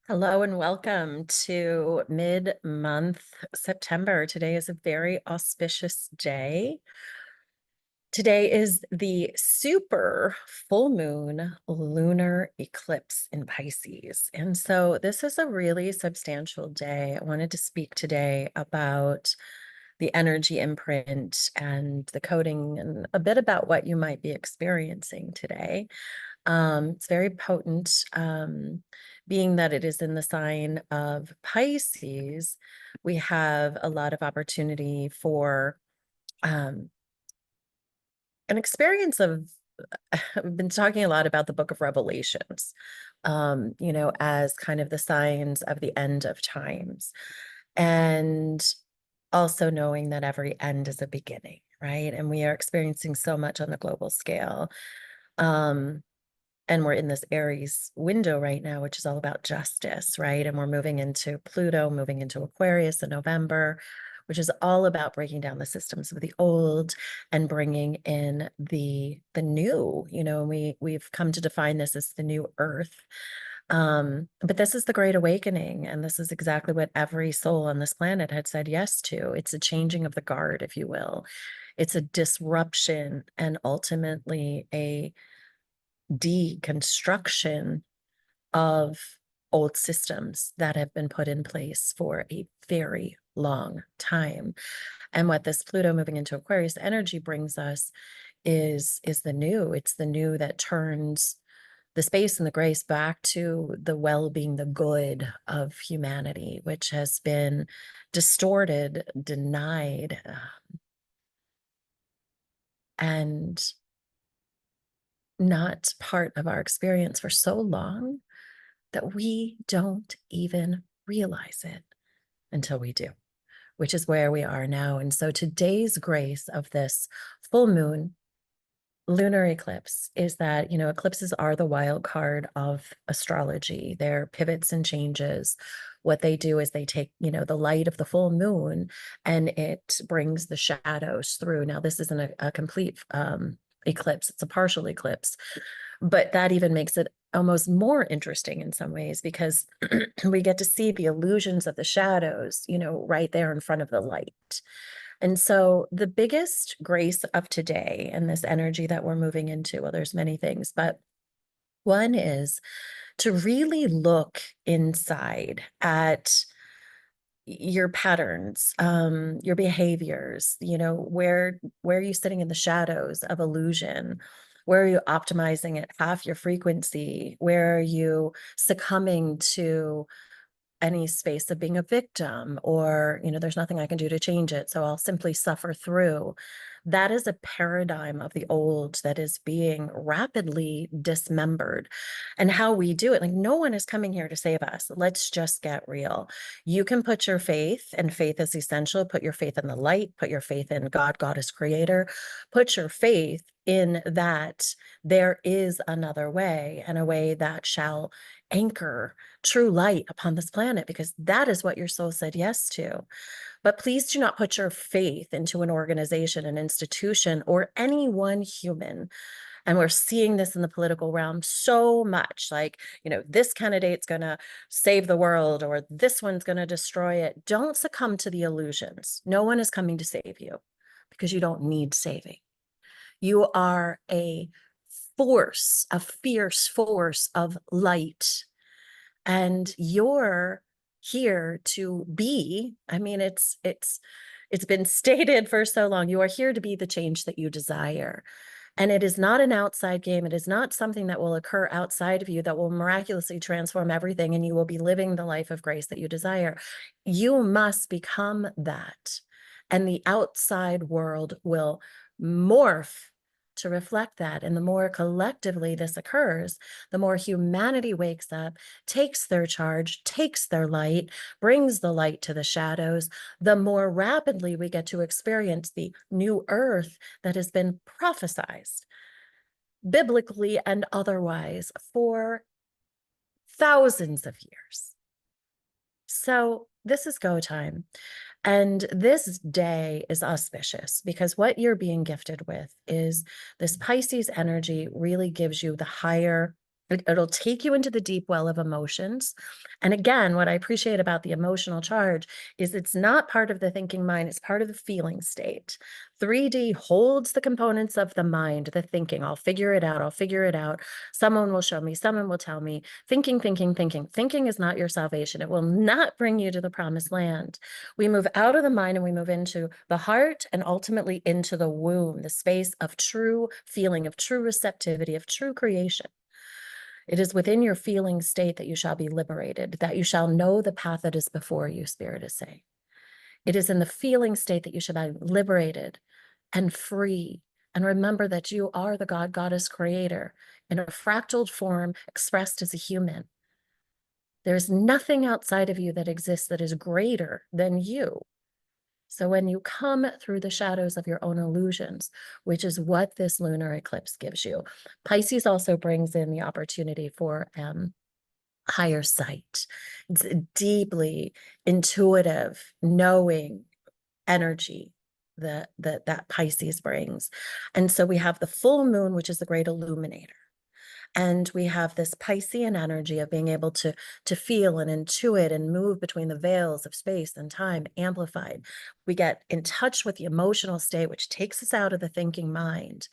Hello and welcome to mid-month September. Today is a very auspicious day. Today is the super full moon lunar eclipse in Pisces. And so this is a really substantial day. I wanted to speak today about the energy imprint and the coding and a bit about what you might be experiencing today. It's very potent. Being that it is in the sign of Pisces, we have a lot of opportunity for um, an experience of, I've been talking a lot about the book of Revelations, as kind of the signs of the end of times. And also knowing that every end is a beginning, right? And we are experiencing so much on the global scale. Um, and we're in this Aries window right now, which is all about justice, right? And we're moving into Pluto, moving into Aquarius in November, which is all about breaking down the systems of the old and bringing in the new. We've come to define this as the new earth. But this is the Great Awakening, and this is exactly what every soul on this planet had said yes to. It's a changing of the guard, if you will. It's a disruption and ultimately a deconstruction of old systems that have been put in place for a very long time. And what this Pluto moving into Aquarius energy brings us is the new. It's the new that turns the space and the grace back to the well-being, the good of humanity, which has been distorted, denied, and not part of our experience for so long that we don't even realize it until we do, which is where we are now. And so today's grace of this full moon lunar eclipse is that, eclipses are the wild card of astrology. They're pivots and changes. What they do is they take, the light of the full moon and it brings the shadows through. Now, this isn't a complete eclipse, it's a partial eclipse, but that even makes it almost more interesting in some ways because we get to see the illusions of the shadows, right there in front of the light. And so the biggest grace of today and this energy that we're moving into, well, there's many things, but one is to really look inside at your patterns, your behaviors, where are you sitting in the shadows of illusion? Where are you optimizing at half your frequency? Where are you succumbing to any space of being a victim or, there's nothing I can do to change it, so I'll simply suffer through? That is a paradigm of the old that is being rapidly dismembered. And how we do it, like, no one is coming here to save us. Let's just get real. You can put your faith, and faith is essential. Put your faith in the light, put your faith in God, Goddess, Creator. Put your faith in that there is another way, and a way that shall anchor true light upon this planet, because that is what your soul said yes to. But please do not put your faith into an organization, an institution, or any one human. And we're seeing this in the political realm so much, like, this candidate's going to save the world or this one's going to destroy it. Don't succumb to the illusions. No one is coming to save you because you don't need saving. You are a force, a fierce force of light, and you're here to be, it's been stated for so long, you are here to be the change that you desire. And it is not an outside game. It is not something that will occur outside of you that will miraculously transform everything and you will be living the life of grace that you desire. You must become that, and the outside world will morph to reflect that. And the more collectively this occurs, the more humanity wakes up, takes their charge, takes their light, brings the light to the shadows, the more rapidly we get to experience the new earth that has been prophesized biblically and otherwise for thousands of years. So this is go time. And this day is auspicious because what you're being gifted with is this Pisces energy really gives you the higher It'll take you into the deep well of emotions. And again, what I appreciate about the emotional charge is it's not part of the thinking mind, it's part of the feeling state. 3D holds the components of the mind, the thinking. I'll figure it out. I'll figure it out. Someone will show me, someone will tell me. Thinking, thinking, thinking. Thinking is not your salvation. It will not bring you to the promised land. We move out of the mind and we move into the heart and ultimately into the womb, the space of true feeling, of true receptivity, of true creation. It is within your feeling state that you shall be liberated, that you shall know the path that is before you, Spirit is saying. It is in the feeling state that you shall be liberated and free. And remember that you are the God, Goddess, Creator in a fractaled form expressed as a human. There's nothing outside of you that exists that is greater than you. So when you come through the shadows of your own illusions, which is what this lunar eclipse gives you, Pisces also brings in the opportunity for higher sight. It's a deeply intuitive, knowing energy that Pisces brings. And so we have the full moon, which is the great illuminator. And we have this Piscean energy of being able to feel and intuit and move between the veils of space and time amplified. We get in touch with the emotional state, which takes us out of the thinking mind.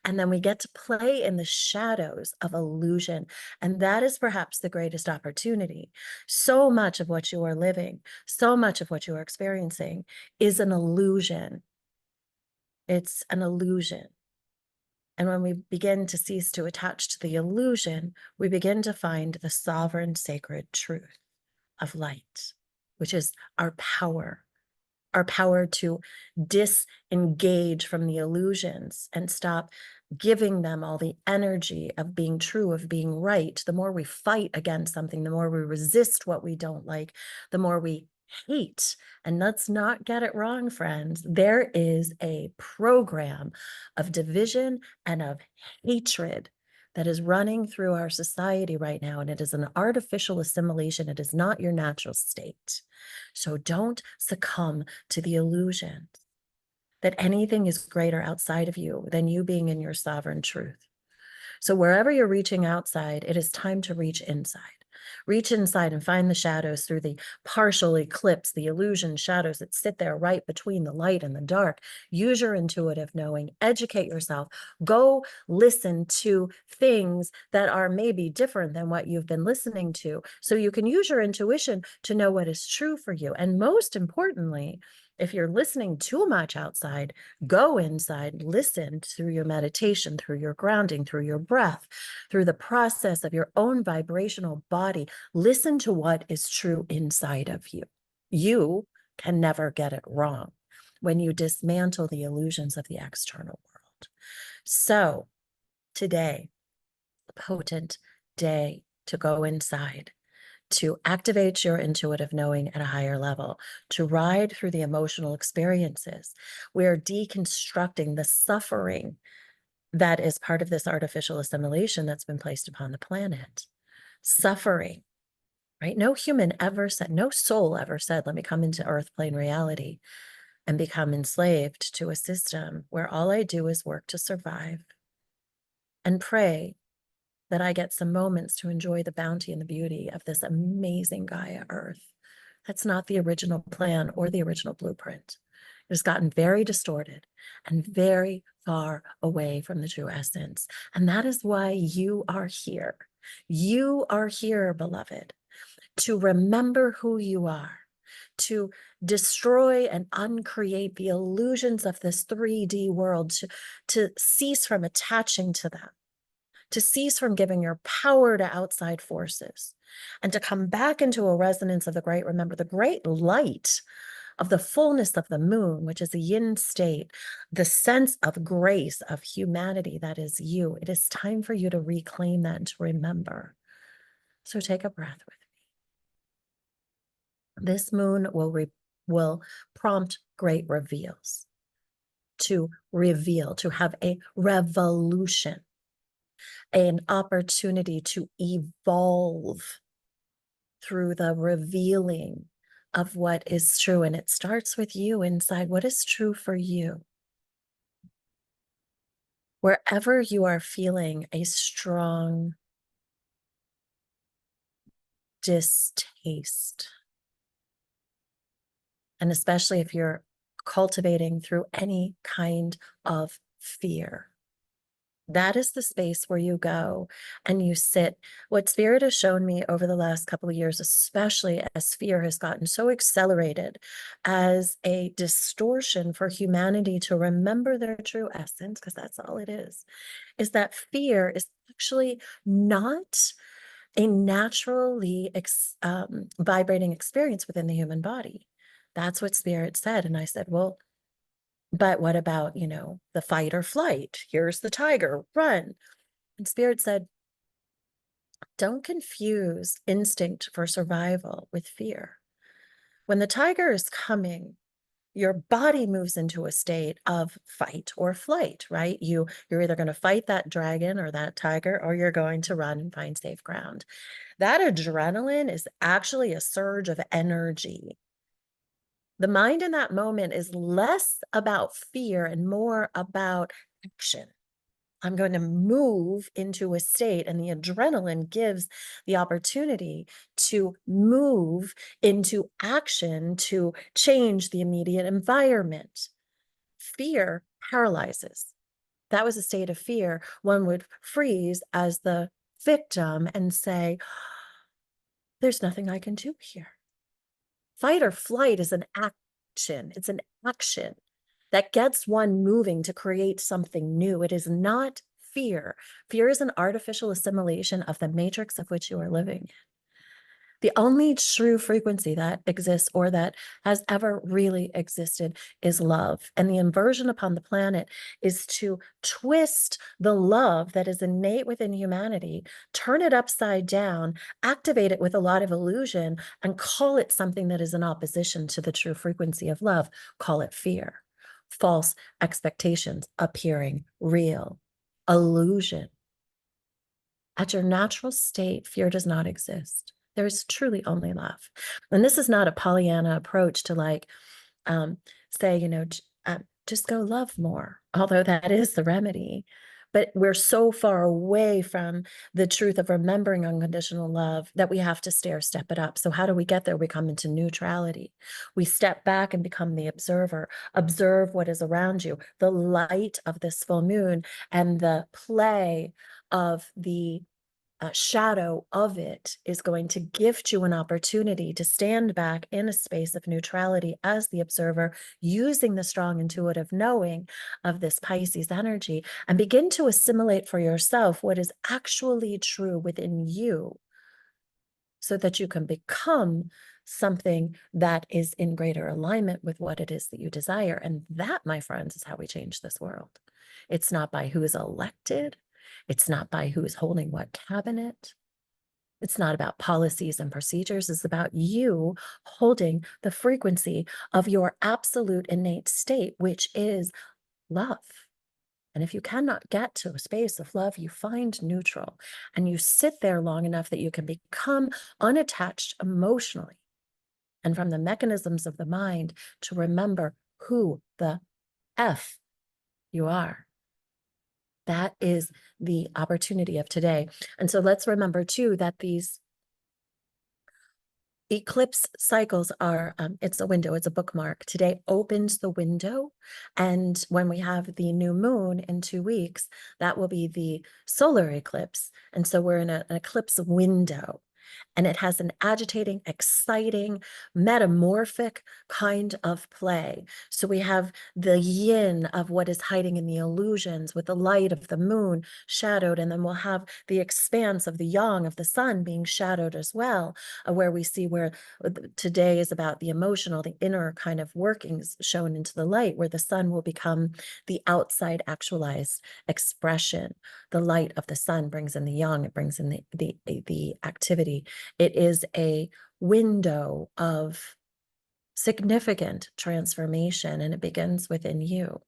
And then we get to play in the shadows of illusion. And that is perhaps the greatest opportunity. So much of what you are living, so much of what you are experiencing is an illusion. It's an illusion. And when we begin to cease to attach to the illusion, we begin to find the sovereign sacred truth of light, which is our power to disengage from the illusions and stop giving them all the energy of being true, of being right. The more we fight against something, the more we resist what we don't like, the more we hate. And let's not get it wrong, friends. There is a program of division and of hatred that is running through our society right now, and it is an artificial assimilation. It is not your natural state. So don't succumb to the illusion that anything is greater outside of you than you being in your sovereign truth. So wherever you're reaching outside, it is time to reach inside. Reach inside and find the shadows through the partial eclipse, the illusion shadows that sit there right between the light and the dark. Use your intuitive knowing, educate yourself, go listen to things that are maybe different than what you've been listening to, so you can use your intuition to know what is true for you. And most importantly, if you're listening too much outside, go inside, listen through your meditation, through your grounding, through your breath, through the process of your own vibrational body. Listen to what is true inside of you. You can never get it wrong when you dismantle the illusions of the external world. So today, a potent day to go inside, to activate your intuitive knowing at a higher level, to ride through the emotional experiences. We're deconstructing the suffering that is part of this artificial assimilation that's been placed upon the planet. Suffering, right? No human ever said, no soul ever said, let me come into earth plane reality and become enslaved to a system where all I do is work to survive and pray that I get some moments to enjoy the bounty and the beauty of this amazing Gaia Earth. That's not the original plan or the original blueprint. It has gotten very distorted and very far away from the true essence. And that is why you are here. You are here, beloved, to remember who you are, to destroy and uncreate the illusions of this 3D world, to cease from attaching to them, to cease from giving your power to outside forces, and to come back into a resonance of the great, remember, the great light of the fullness of the moon, which is a yin state, the sense of grace, of humanity that is you. It is time for you to reclaim that and to remember. So take a breath with me. This moon will prompt great reveals, to reveal, to have a revolution, an opportunity to evolve through the revealing of what is true. And it starts with you inside. What is true for you? Wherever you are feeling a strong distaste. And especially if you're cultivating through any kind of fear. That is the space where you go and you sit. What Spirit has shown me over the last couple of years, especially as fear has gotten so accelerated as a distortion for humanity to remember their true essence, because that's all it is that fear is actually not a naturally vibrating experience within the human body. That's what Spirit said. And I said, well, but what about, the fight or flight? Here's the tiger, run. And Spirit said, don't confuse instinct for survival with fear. When the tiger is coming, your body moves into a state of fight or flight, right? You're either going to fight that dragon or that tiger, or you're going to run and find safe ground. That adrenaline is actually a surge of energy. The mind in that moment is less about fear and more about action. I'm going to move into a state, and the adrenaline gives the opportunity to move into action to change the immediate environment. Fear paralyzes. That was a state of fear. One would freeze as the victim and say, there's nothing I can do here. Fight or flight is an action. It's an action that gets one moving to create something new. It is not fear. Fear is an artificial assimilation of the matrix of which you are living. The only true frequency that exists or that has ever really existed is love. And the inversion upon the planet is to twist the love that is innate within humanity, turn it upside down, activate it with a lot of illusion, and call it something that is in opposition to the true frequency of love. Call it fear, false expectations appearing real, illusion. At your natural state, fear does not exist. There's truly only love. And this is not a Pollyanna approach to say, just go love more, although that is the remedy. But we're so far away from the truth of remembering unconditional love that we have to step it up. So how do we get there? We come into neutrality. We step back and become the observer. Observe what is around you, the light of this full moon and the play of the shadow of it is going to gift you an opportunity to stand back in a space of neutrality as the observer, using the strong intuitive knowing of this Pisces energy, and begin to assimilate for yourself what is actually true within you, so that you can become something that is in greater alignment with what it is that you desire. And that, my friends, is how we change this world. It's not by who is elected. It's not by who is holding what cabinet. It's not about policies and procedures. It's about you holding the frequency of your absolute innate state, which is love. And if you cannot get to a space of love, you find neutral and you sit there long enough that you can become unattached emotionally and from the mechanisms of the mind to remember who the F you are. That is the opportunity of today. And so let's remember too that these eclipse cycles are, it's a window, it's a bookmark. Today opens the window. And when we have the new moon in 2 weeks, that will be the solar eclipse. And so we're in an eclipse window. And it has an agitating, exciting, metamorphic kind of play. So we have the yin of what is hiding in the illusions with the light of the moon shadowed, and then we'll have the expanse of the yang of the sun being shadowed as well, where we see where today is about the emotional, the inner kind of workings shown into the light, where the sun will become the outside actualized expression. The light of the sun brings in the yang, it brings in the activity. It is a window of significant transformation, and it begins within you.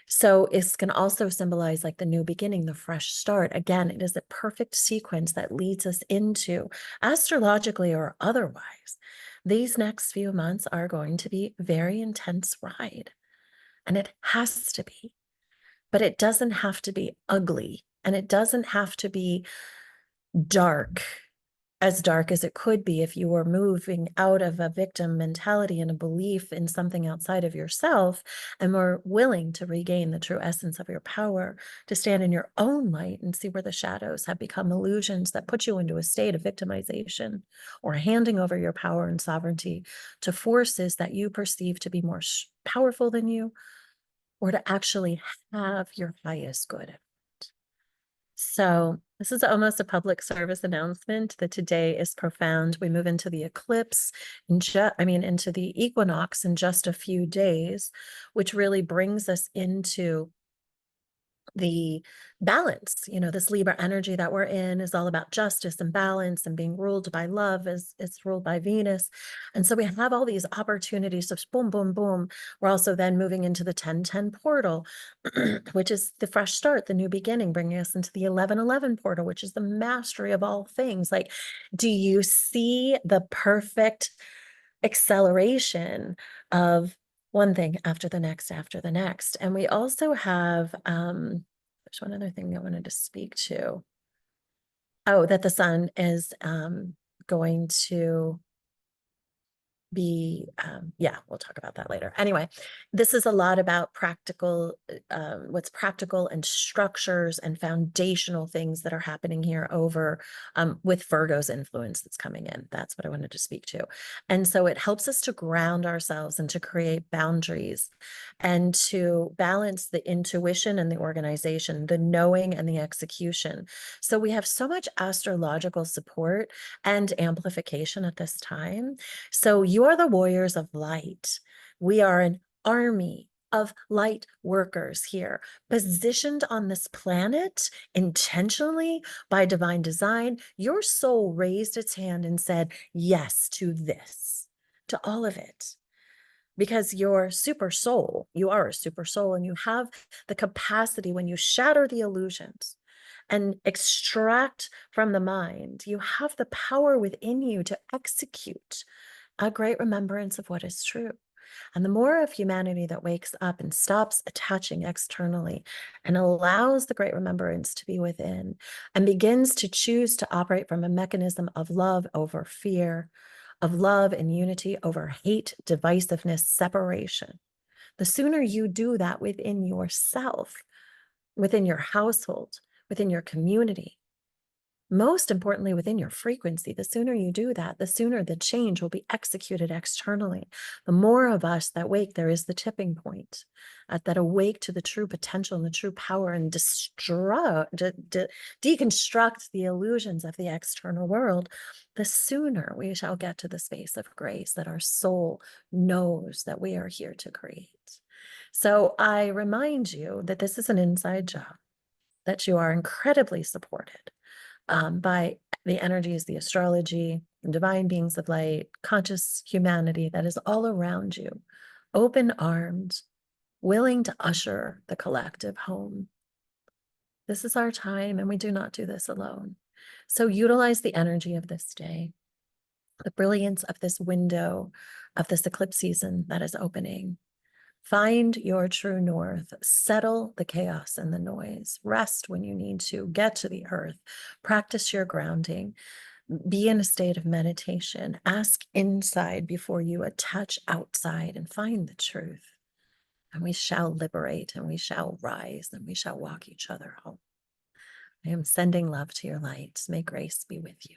So it can also symbolize like the new beginning, the fresh start. Again, it is a perfect sequence that leads us into, astrologically or otherwise, these next few months are going to be very intense ride. And it has to be. But it doesn't have to be ugly. And it doesn't have to be dark. as dark as it could be if you were moving out of a victim mentality and a belief in something outside of yourself, and were willing to regain the true essence of your power, to stand in your own light and see where the shadows have become illusions that put you into a state of victimization, or handing over your power and sovereignty to forces that you perceive to be more powerful than you, or to actually have your highest good. So this is almost a public service announcement that today is profound. We move into the eclipse, into the equinox in just a few days, which really brings us into the balance. This Libra energy that we're in is all about justice and balance and being ruled by love as it's ruled by Venus. And so we have all these opportunities of boom, boom, boom. We're also then moving into the 10-10 portal, which is the fresh start, the new beginning, bringing us into the 11-11 portal, which is the mastery of all things. Like, do you see the perfect acceleration of one thing after the next after the next? And we also have there's one other thing I wanted to speak to. Oh, that the sun is going to be we'll talk about that later. Anyway, this is a lot about what's practical and structures and foundational things that are happening here over with Virgo's influence that's coming in. That's what I wanted to speak to. And so it helps us to ground ourselves and to create boundaries and to balance the intuition and the organization, the knowing and the execution. So we have so much astrological support and amplification at this time. So you are the warriors of light. We are an army of light workers here, positioned on this planet intentionally by divine design. Your soul raised its hand and said yes to this, to all of it. Because you're super soul, you are a super soul, and you have the capacity, when you shatter the illusions and extract from the mind, you have the power within you to execute a great remembrance of what is true. And the more of humanity that wakes up and stops attaching externally and allows the great remembrance to be within and begins to choose to operate from a mechanism of love over fear, of love and unity over hate, divisiveness, separation, the sooner you do that within yourself, within your household, within your community, most importantly, within your frequency, the sooner you do that, the sooner the change will be executed externally. The more of us that wake, there is the tipping point, that awake to the true potential and the true power and deconstruct the illusions of the external world, the sooner we shall get to the space of grace that our soul knows that we are here to create. So I remind you that this is an inside job, that you are incredibly supported by the energies, the astrology, the divine beings of light, conscious humanity that is all around you, open armed, willing to usher the collective home. This is our time, and we do not do this alone. So utilize the energy of this day, the brilliance of this window, of this eclipse season that is opening. Find your true north, settle the chaos and the noise, rest when you need to, get to the earth, practice your grounding, be in a state of meditation, ask inside before you attach outside, and find the truth. And we shall liberate, and we shall rise, and we shall walk each other home. I am sending love to your light. May grace be with you.